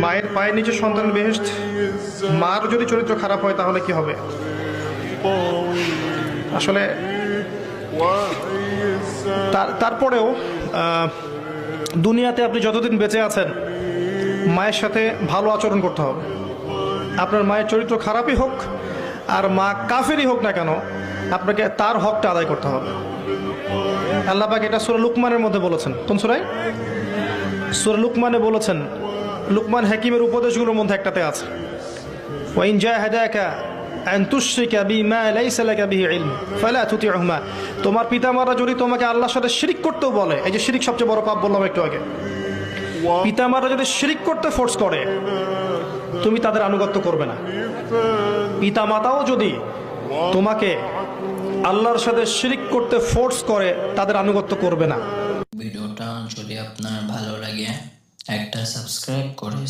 মায়ের পায়ের নিচে সন্তানের বেহেশত, মার যদি চরিত্র খারাপ হয় তাহলে কি হবে? আসলে তারপরেও দুনিয়াতে আপনি যতদিন বেঁচে আছেন মায়ের সাথে ভালো আচরণ করতে হবে। আপনার মায়ের চরিত্র খারাপই হোক আর মা কাফেরই হোক না কেন, আপনাকে তার হকটা আদায় করতে হবে। আল্লাহ পাক এটা সূরা লুকমানের মধ্যে বলেছেন। কোন সূরায়? সূরা লুকমানে বলেছেন। লুকমান হাকিমের উপদেশগুলোর মধ্যে একটাতে আছে, ওয়াইন জাহাদাকা আন তুশরিকা বিমা লাইসা লাকা বিহি ইলম ফালা তুতিউহুমা। তোমার পিতামাতা যদি তোমাকে আল্লাহর সাথে শিরিক করতেও বলে, এই যে শিরিক সবচেয়ে বড় পাপ বললাম একটু আগে, পিতামাতা যদি শিরিক করতে ফোর্স করে তুমি তাদের আনুগত্য করবে না। পিতামাতাও যদি তোমাকে আল্লাহর সাথে শিরিক করতে ফোর্স করে তাদের আনুগত্য করবে না। ভিডিওটা যদি আপনার ভালো লাগে একটা সাবস্ক্রাইব করে